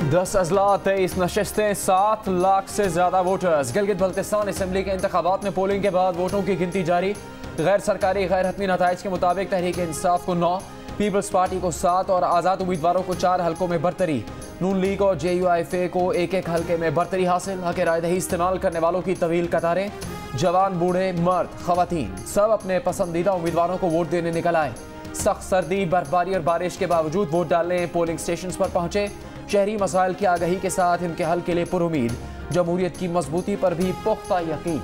10 अजला 23 नशस्तें 7 लाख से ज्यादा voters. Gilgit Baltistan assembly के इंतखाबात में पोलिंग के बाद वोटों की गिनती जारी। गैर सरकारी गैर हतमी नताइज के मुताबिक तहरीक इंसाफ को 9, पीपल्स पार्टी को 7 और आज़ाद उम्मीदवारों को 4 हल्कों में बरतरी। नून लीग और JUIFA को एक हल्के में बरतरी हासिल। हक रायदही इस्तेमाल करने वालों की तवील कतारें। जवान, बूढ़े, मर्द, खवातीन सब अपने पसंदीदा उम्मीदवारों को वोट देने निकल आए। सख्त सर्दी, बर्फबारी और बारिश के बावजूद वोट डालने पोलिंग स्टेशन पर पहुंचे। शहरी मसाइल की आगाही के साथ इनके हल के लिए पुरुमीद। जमहूरियत की मजबूती पर भी पुख्ता यकीन।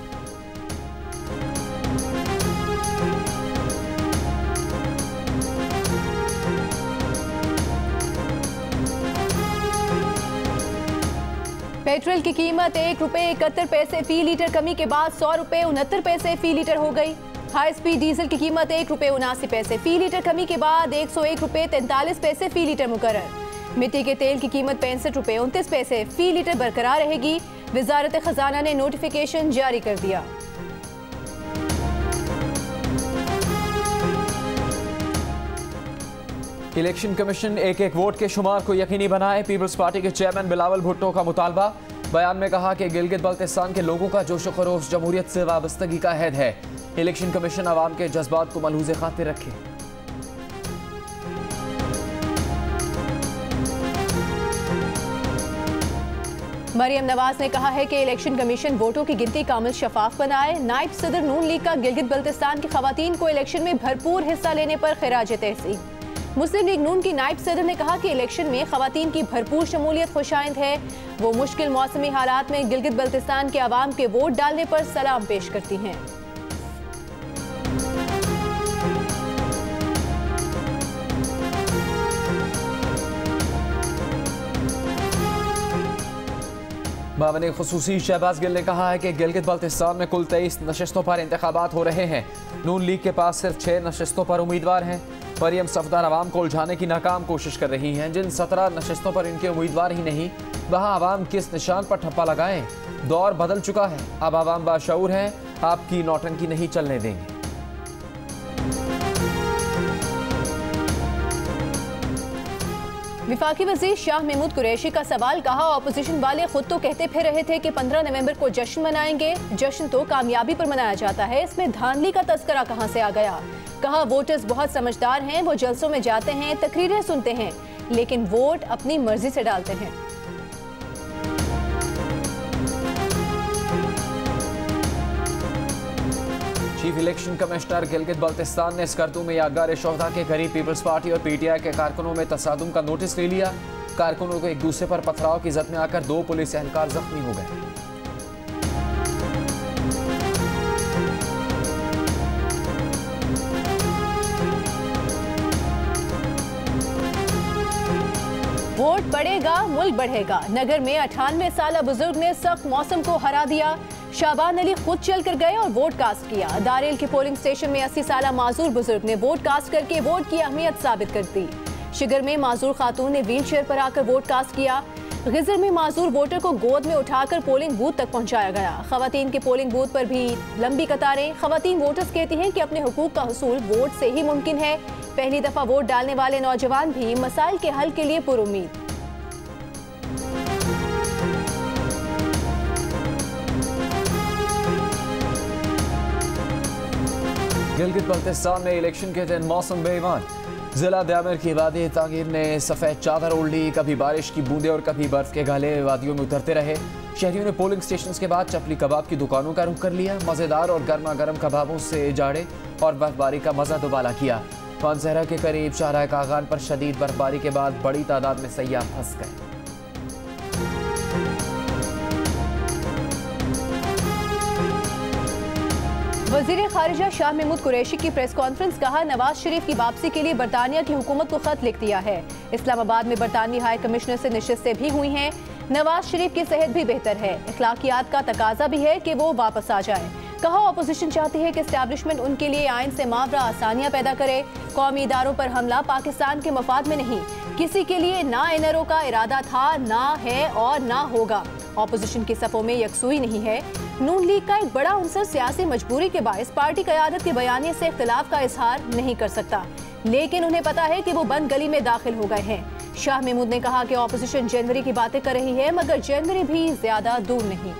पेट्रोल की कीमत ₹1.71 फी लीटर कमी के बाद ₹100.69 फी लीटर हो गई। हाई स्पीड डीजल की कीमत ₹1.79 फी लीटर कमी के बाद ₹101.43 फी लीटर मुकर्रर। मिट्टी के तेल की कीमत ₹65.29 फी लीटर बरकरार रहेगी। वजारत खजाना ने नोटिफिकेशन जारी कर दिया। इलेक्शन कमीशन एक वोट के शुमार को यकीनी बनाए। पीपल्स पार्टी के चेयरमैन बिलावल भुट्टो का मुतालबा। बयान में कहा कि गिलगित बल्तिस्तान के लोगों का जोश खरोश जमहूरियत से वाबस्तगी का हैद है। इलेक्शन कमीशन आवाम के जज्बात को मलहूज़े खातिर रखे। मरियम नवाज ने कहा है कि इलेक्शन कमीशन वोटों की गिनती कामिल शफाफ बनाए। नायब सदर नून लीग का गिलगित बल्तिस्तान की खवातीन को इलेक्शन में भरपूर हिस्सा लेने पर खिराज तहसीन। मुस्लिम लीग नून की नायब सदर ने कहा कि इलेक्शन में खवातीन की भरपूर शमूलियत खुशाइंद है। वो मुश्किल मौसमी हालात में गिलगित बल्तिस्तान के अवाम के वोट डालने पर सलाम पेश करती हैं। मामले खुसूसी शहबाज गिल ने कहा है कि गिलगित बल्तिस्तान में कुल 23 नशस्तों पर इंतखाबात हो रहे हैं। नून लीग के पास सिर्फ 6 नशस्तों पर उम्मीदवार हैं। मरियम सफदार आवाम को उलझाने की नाकाम कोशिश कर रही हैं। जिन 17 नशस्तों पर इनके उम्मीदवार ही नहीं, वहाँ आवाम किस निशान पर ठप्पा लगाएं। दौर बदल चुका है, अब आवाम बाशऊर हैं, आपकी नौटंकी नहीं चलने देंगे। विफाकी वज़ीर शाह महमूद कुरैशी का सवाल। कहा, ऑपोजिशन वाले खुद तो कहते फिर रहे थे कि 15 नवंबर को जश्न मनाएंगे। जश्न तो कामयाबी पर मनाया जाता है, इसमें धांधली का तस्करा कहां से आ गया। कहा, वोटर्स बहुत समझदार हैं, वो जलसों में जाते हैं, तकरीरें सुनते हैं, लेकिन वोट अपनी मर्जी से डालते हैं। Chief election commissioner Gilgit Baltistan ने स्कर्दू में यादगार शोहदा के करीब पीपल्स पार्टी और PTI के कारकुनों में तसादुम का नोटिस ले लिया। कारकुनों को एक दूसरे पर पथराव की जद में आकर 2 पुलिस एहलकार जख्मी हो गए। वोट बढ़ेगा, मुल्क बढ़ेगा। नगर में 98 साला बुजुर्ग ने सख्त मौसम को हरा दिया। शाबान अली खुद चल कर गए और वोट कास्ट किया। दारेल के पोलिंग स्टेशन में 80 साला माजूर बुजुर्ग ने वोट कास्ट करके वोट की अहमियत साबित कर दी। शिगर में माजूर खातून ने व्हील चेयर पर आकर वोट कास्ट किया। गिजर में माजूर वोटर को गोद में उठाकर पोलिंग बूथ तक पहुंचाया गया। खवातीन के पोलिंग बूथ पर भी लंबी कतारें। खवातीन वोटर्स कहती हैं कि अपने हुकूक का हुसूल वोट से ही मुमकिन है। पहली दफा वोट डालने वाले नौजवान भी मसाइल के हल के लिए पुरुमीद। गिलगित बल्तिस्तान में इलेक्शन के दिन मौसम बेईमान। जिला द्यामिर की वादी तांगीर ने सफ़ेद चादर ओढ़ ली। कभी बारिश की बूंदें और कभी बर्फ के गाले वादियों में उतरते रहे। शहरियों ने पोलिंग स्टेशन के बाद चपली कबाब की दुकानों का रुख कर लिया। मज़ेदार और गर्मा गर्म कबाबों से जाड़े और बर्फबारी का मजा दोबाला किया। पानसहरा के करीब शाहराह कागान पर शदीद बर्फबारी के बाद बड़ी तादाद में सयाह फंस गए। वज़ीर खारिजा शाह महमूद कुरैशी की प्रेस कॉन्फ्रेंस। कहा, नवाज शरीफ की वापसी के लिए बरतानिया की हुकूमत को खत लिख दिया है। इस्लामाबाद में बरतानवी हाई कमिश्नर से नशिस्तें भी हुई हैं। नवाज शरीफ की सेहत भी बेहतर है। इखलाकियात का तकाजा भी है कि वो वापस आ जाए। कहा, ऑपोजिशन चाहती है कि एस्टैब्लिशमेंट उनके लिए आइन से मावरा आसानियां पैदा करे। कौमी इदारों पर हमला पाकिस्तान के मफाद में नहीं, किसी के लिए ना NRO का इरादा था, ना है और ना होगा। ऑपोजिशन की सफ़ों में यकसुई नहीं है। नून लीग का एक बड़ा अंसर सियासी मजबूरी के बायस पार्टी क़यादत के बयानी से इख्तिलाफ का इजहार नहीं कर सकता, लेकिन उन्हें पता है कि वो बंद गली में दाखिल हो गए हैं। शाह महमूद ने कहा कि ऑपोजिशन जनवरी की बातें कर रही है, मगर जनवरी भी ज्यादा दूर नहीं।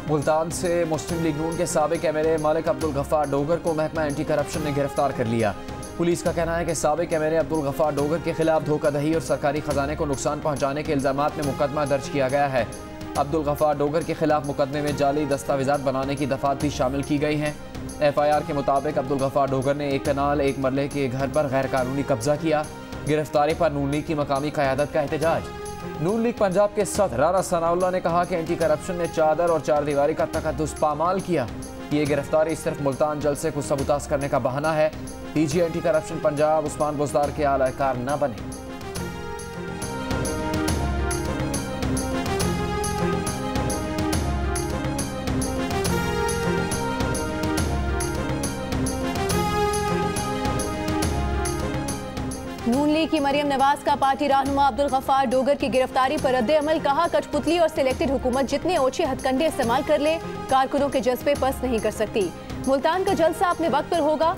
मुल्तान से मुस्लिम लीग नून के साबिक एमएलए मालिक अब्दुल गफ्फार डोगर को महकमा एंटी करप्शन ने गिरफ्तार कर लिया। पुलिस का कहना है कि साबिक एमएलए अब्दुल गफ्फार डोगर के खिलाफ धोखाधड़ी और सरकारी खजाने को नुकसान पहुंचाने के इल्जामात में मुकदमा दर्ज किया गया है। अब्दुल गफ्फार डोगर के खिलाफ मुकदमे में जाली दस्तावेजात बनाने की दफात भी शामिल की गई हैं। FIR के मुताबिक अब्दुल गफ्फार डोगर ने एक कनाल एक मरले के घर पर गैर कानूनी कब्जा किया। गिरफ्तारी पर नून लीग की मकामी क़यादत का एहतजाज। नून लीग पंजाब के सदर राना सनाउल्लाह ने कहा कि एंटी करप्शन ने चादर और चारदीवारी का तकद्दुस पामाल किया। ये गिरफ्तारी सिर्फ मुल्तान जलसे को सबूतास करने का बहाना है। DG anti corruption Punjab Usman Buzdar के आलाकार न बने। नून लीग की मरियम नवाज का पार्टी रहनुमा अब्दुल गफ्फार डोगर की गिरफ्तारी पर रद्द अमल। कहा, कठपुतली और सिलेक्टेड हुकूमत जितने ओछे हथकंडे इस्तेमाल कर ले, कारकुनों के जज्बे पस्त नहीं कर सकती। मुल्तान का जलसा अपने वक्त पर होगा।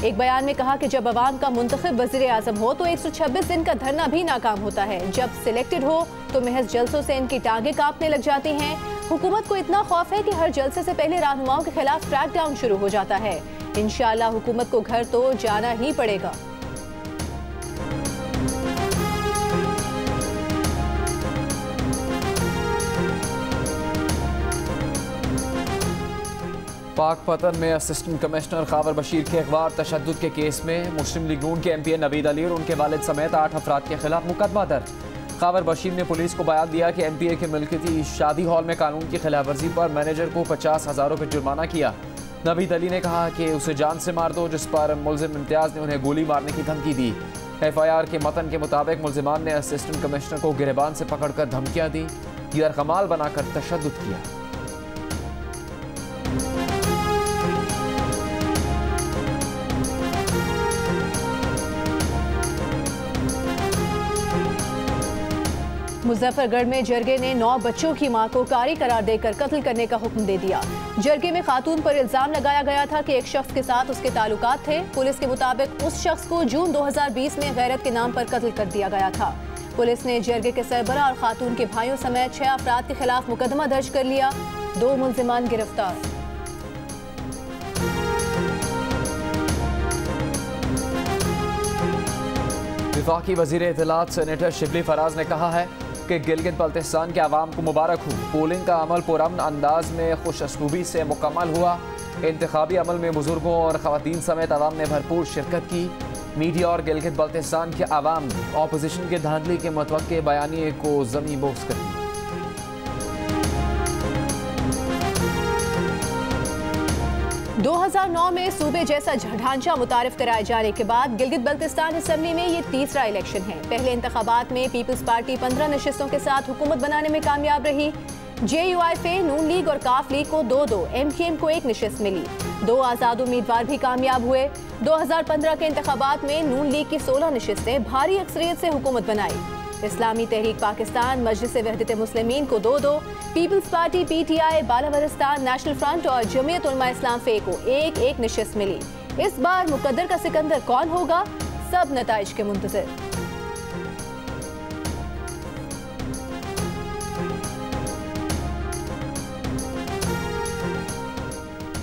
एक बयान में कहा कि जब अवाम का मुंतखब वज़ीर आज़म हो तो 126 दिन का धरना भी नाकाम होता है। जब सिलेक्टेड हो तो महज जलसों से इनकी टांगें कांपने लग जाती हैं। हुकूमत को इतना खौफ है कि हर जलसे से पहले रहनुमाओं के खिलाफ क्रैकडाउन शुरू हो जाता है। इंशाअल्लाह हुकूमत को घर तो जाना ही पड़ेगा। पाकपतन में असिस्टेंट कमिश्नर खावर बशीर के अगवार तशद्दुद के केस में मुस्लिम लीग नून के MPA नवीद अली और उनके वालिद समेत 8 अफराद के खिलाफ मुकदमा दर्ज। खावर बशीर ने पुलिस को बयान दिया कि MPA के मिल्कियती शादी हॉल में कानून की खिलाफ वर्जी पर मैनेजर को 50,000 रुपये जुर्माना किया। नवीद अली ने कहा कि उसे जान से मार दो, जिस पर मुलजिम इम्तियाज ने उन्हें गोली मारने की धमकी दी। FIR के मतन के मुताबिक मुलजिमान ने असिस्टेंट कमिश्नर को गिरबान से पकड़कर धमकियां दी, यरगमाल बनाकर तशद्दुद किया। मुजफ्फरगढ़ में जरगे ने 9 बच्चों की मां को कारी करार देकर कत्ल करने का हुक्म दे दिया। जरगे में खातून पर इल्जाम लगाया गया था कि एक शख्स के साथ उसके ताल्लुकात थे। पुलिस के मुताबिक उस शख्स को जून 2020 में गैरत के नाम पर कत्ल कर दिया गया था। पुलिस ने जरगे के सरबरा और खातून के भाइयों समेत 6 अफराद के खिलाफ मुकदमा दर्ज कर लिया। 2 मुल्जिमान गिरफ्तार। वफाकी वजीर इत्तलात सेनेटर शिबली फराज ने कहा है कि गिलगित बल्तिस्तान के अवाम को मुबारक हो। पोलिंग का अमल पुरअमन अंदाज में खुश असलूबी से मुकम्मल हुआ। इंतखाबी अमल में बुजुर्गों और खवातीन समेत अवाम ने भरपूर शिरकत की। मीडिया और गिलगित बल्तिस्तान के अवाम ने ऑपोजिशन के धांधली के मुतवक्के बयानिए को ज़मीं बोस कर दिया। 2009 में सूबे जैसा ढांचा मुतारिफ कराए जाने के बाद गिलगित बल्तिस्तान असेंबली में ये तीसरा इलेक्शन है। पहले इंतखाबात में पीपल्स पार्टी 15 नशिस्तों के साथ हुकूमत बनाने में कामयाब रही। JUIF, नून लीग और काफ लीग को 2-2, MKM को 1 नशिस्त मिली। 2 आज़ाद उम्मीदवार भी कामयाब हुए। 2015 के इंतखाबात में नून लीग की 16 नशिस्तें भारी अक्सरियत से हुकूमत बनाई। इस्लामी तहरीक पाकिस्तान, मजलिस वहदत मुस्लिमीन को 2-2, Peoples Party PTI, Balawaristan National Front और जमीयत उलमा इस्लाम फे को 1-1 नशिस्त मिली। इस बार मुकद्दर का सिकंदर कौन होगा, सब नताइज के मुंतज़िर।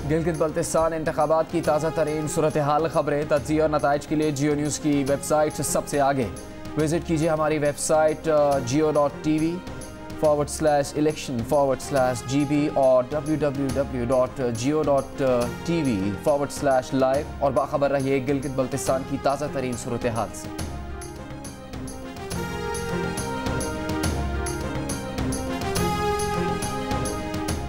गिलगित बल्तिस्तान इंतखाबात की ताज़ा तरीन सूरत हाल, खबरें, तज्ज़िया और नताइज के लिए जियो न्यूज़ की वेबसाइट सबसे आगे। विजिट कीजिए हमारी वेबसाइट geo.tv/election/GB और www.geo.tv/live और बाखबर रहिए गिलगित बल्तिस्तान की ताज़ा तरीन सूरत हाल से।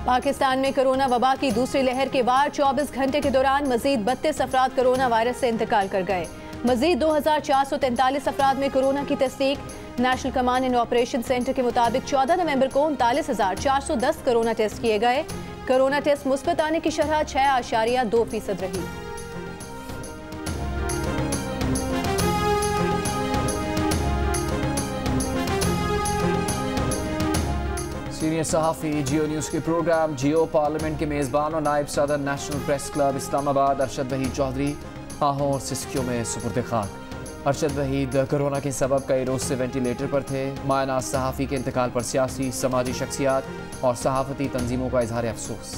पाकिस्तान में कोरोना वबा की दूसरी लहर के बाद 24 घंटे के दौरान मजीद 32 अफराद कोरोना वायरस से इंतकाल कर गए। मजीद 2443 अफराद में कोरोना की तस्दीक। National command and operation centre के मुताबिक 14 नवंबर को 39,410 कोरोना टेस्ट किए गए। कोरोना टेस्ट मुस्बत आने की शरह 6.2% रही। सीनियर सहाफ़ी जियो न्यूज़ के प्रोग्राम जियो पार्लियामेंट के मेज़बान और नायब सदर National Press Club Islamabad Arshad Waheed Chaudhry आहों और सिस्कियों में सुपुर्द खाक। अरशद वहीद कोरोना के सबब कई रोज़ से वेंटिलेटर पर थे। मायनाज सहाफ़ी के इंतकाल पर सियासी समाजी शख्सियात और सहाफ़ती तंजीमों का इजहार अफसोस।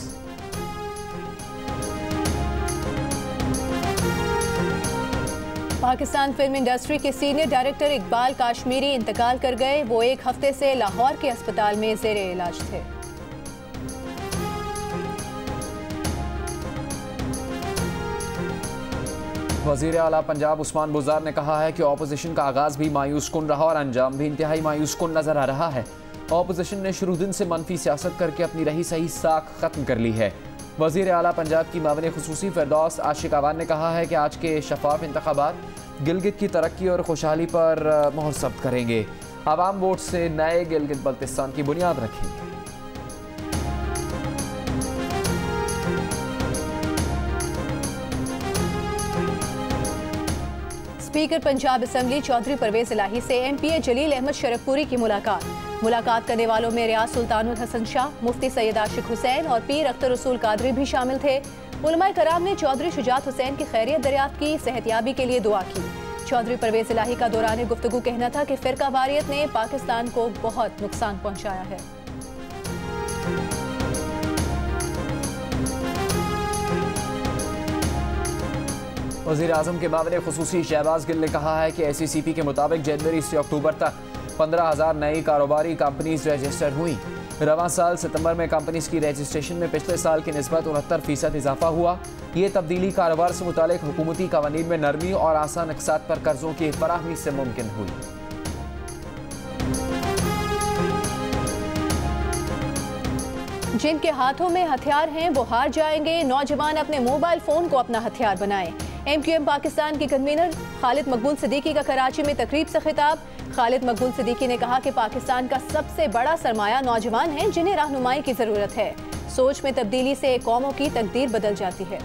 पाकिस्तान फिल्म इंडस्ट्री के सीनियर डायरेक्टर इकबाल काश्मीरी इंतकाल कर गए। वो एक हफ्ते से लाहौर के अस्पताल में ज़ेरे इलाज थे। वज़ीर आला पंजाब उस्मान बुज़दार ने कहा है कि ऑपोजिशन का आगाज़ भी मायूस कुन रहा और अंजाम भी इंतहाई मायूस कुन नजर आ रहा है। ऑपोजिशन ने शुरू दिन से मनफी सियासत करके अपनी रही सही साख खत्म कर ली है। वज़ीर आला पंजाब की मामले खुसूसी फिरदौस आशिक अवान ने कहा है कि आज के शफाफ इंतखाबात गिलगित की तरक्की और खुशहाली पर मोहर सब्त करेंगे। आवाम वोट से नए गिलगित बल्तिस्तान की बुनियाद रखेंगे। स्पीकर पंजाब असेंबली चौधरी परवेज इलाही से MPA जलील अहमद शरकपुरी की मुलाकात करने वालों में रियाज सुल्तानुल हसन शाह, मुफ्ती सैयद आशिक हुसैन और पीर अख्तर रसूल कादरी भी शामिल थे। उलमाए कराम ने चौधरी शुजात हुसैन की खैरियत दरियाफ्त की, सेहतयाबी के लिए दुआ की। चौधरी परवेज इलाही का दौरान गुफ्तगू कहना था कि फिरका वारियत ने पाकिस्तान को बहुत नुकसान पहुंचाया है। वज़ीर आज़म के मामले खुसूसी शहबाज गिल ने कहा है कि SECP के मुताबिक जनवरी से अक्टूबर तक 15,000 नई कारोबारी कंपनीज रजिस्टर हुई। रवां साल सितंबर में कंपनीज की रजिस्ट्रेशन में पिछले साल की निस्बत 69% इजाफा हुआ। ये तब्दीली कारोबार से मुतालिक हुकूमती कवानीन में नरमी और आसान अक़सात पर कर्जों की फराहमी से मुमकिन हुई। जिनके हाथों में हथियार हैं वो हार जाएंगे। नौजवान अपने मोबाइल फोन को अपना हथियार बनाएं। MQM पाकिस्तान के कन्वीनर खालिद मकबूल सिद्दीकी का कराची में तकरीब से खिताब। खालिद मकबूल सिद्दीकी ने कहा कि पाकिस्तान का सबसे बड़ा सरमाया नौजवान है, जिन्हें रहनुमाई की जरूरत है। सोच में तब्दीली से कौमों की तकदीर बदल जाती है।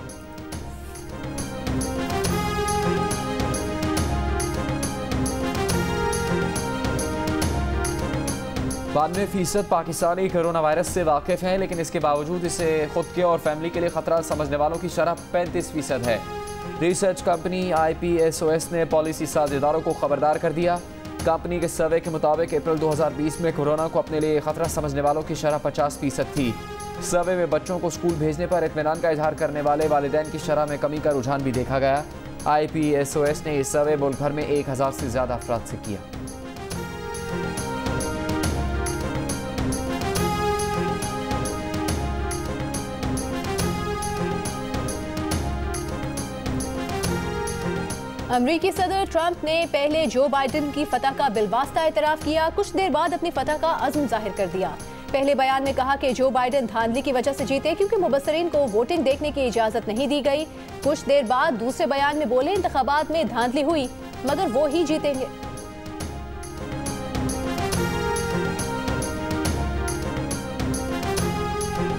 %92 पाकिस्तानी कोरोना वायरस से वाकिफ हैं, लेकिन इसके बावजूद इसे खुद के और फैमिली के लिए खतरा समझने वालों की शरह 35% है। रिसर्च कंपनी IPSOS ने पॉलिसी साज इदारों को खबरदार कर दिया। कंपनी के सर्वे के मुताबिक अप्रैल 2020 में कोरोना को अपने लिए खतरा समझने वालों की शरह 50% थी। सर्वे में बच्चों को स्कूल भेजने पर इत्मीनान का इजहार करने वाले वालिदैन की शरह में कमी का रुझान भी देखा गया। IPSOS ने इस सर्वे मुल्क भर में 1000 से ज्यादा अफराद से किया। अमरीकी सदर ट्रंप ने पहले जो बाइडेन की फतह का बिलवास्ता एतराफ़ किया, कुछ देर बाद अपनी फतह का अज़्म जाहिर कर दिया। पहले बयान में कहा कि जो बाइडेन धांधली की वजह से जीते क्योंकि मुबस्सरीन को वोटिंग देखने की इजाज़त नहीं दी गई। कुछ देर बाद दूसरे बयान में बोले इंतखाबात में धांधली हुई मगर वो ही जीतेंगे।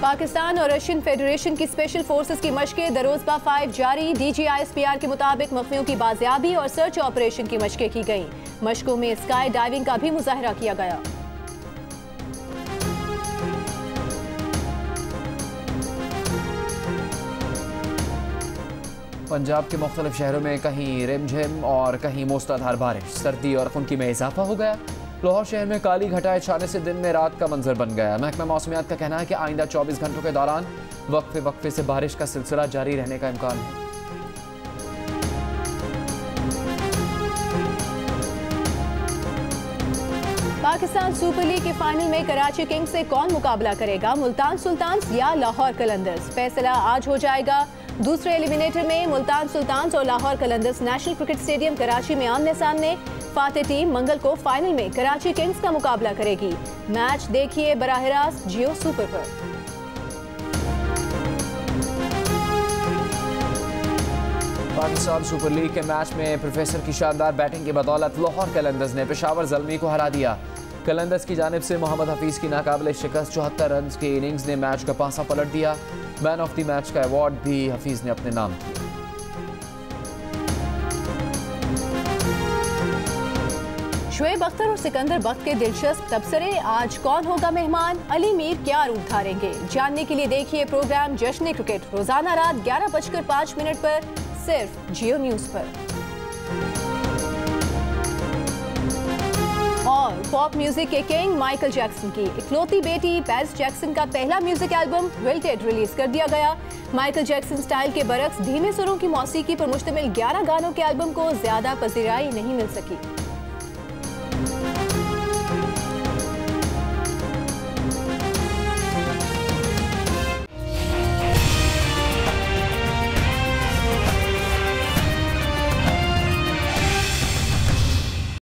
पाकिस्तान और रशियन फेडरेशन की स्पेशल फोर्सेस की मशकें दरोज़बा 5 जारी। DG ISPR के मुताबिक मखफियों की बाजियाबी और सर्च ऑपरेशन की मशकें की गईं। मशकों में स्काई डाइविंग का भी मुजाहरा किया गया। पंजाब के मुख्तलिफ शहरों में कहीं रिमझिम और कहीं मूसलाधार बारिश, सर्दी और खुनकी में इजाफा हो गया। लाहौर शहर में काली घटाएं छाने से दिन में रात का मंजर बन गया। महकमा मौसमियात का कहना है कि आइंदा 24 घंटों के दौरान वक्फे से बारिश का सिलसिला जारी रहने का इम्कान है। पाकिस्तान सुपर लीग के फाइनल में कराची किंग्स से कौन मुकाबला करेगा, मुल्तान सुल्तान्स या लाहौर कलंदर्स? फैसला आज हो जाएगा। दूसरे एलिमिनेटर में मुल्तान सुल्तान्स और Lahore Qalandars national cricket stadium Karachi में आमने सामने। फातेह टीम मंगल को फाइनल में कराची किंग्स का मुकाबला करेगी। मैच देखिए बराह रास्त जियो सुपर पर। पाकिस्तान सुपर लीग के मैच में प्रोफेसर की शानदार बैटिंग की बदौलत लाहौर कलंदर्स ने पेशावर ज़ल्मी को हरा दिया। कलंदर्स की जानिब से मोहम्मद हफीज की नाकाबिले शिकस्त 74 रन की इनिंग्स ने मैच का पासा पलट दिया। मैन ऑफ द मैच का अवार्ड भी हफीज ने अपने नाम किया। शुएब अख्तर और सिकंदर बख्त के दिलचस्प तबसरे, आज कौन होगा मेहमान, अली मीर क्या रूप धारेंगे। जानने के लिए देखिए प्रोग्राम जश्न क्रिकेट रोजाना रात 11:05 पर सिर्फ जियो न्यूज पर। और पॉप म्यूजिक के किंग माइकल जैक्सन की इकलौती बेटी पैरिस जैक्सन का पहला म्यूजिक एल्बम विल्टेड रिलीज कर दिया गया। माइकल जैक्सन स्टाइल के बरक्स धीमे सुरों की मौसीकी पर मुश्तमिल 11 गानों के एल्बम को ज्यादा पजीराई नहीं मिल सकी।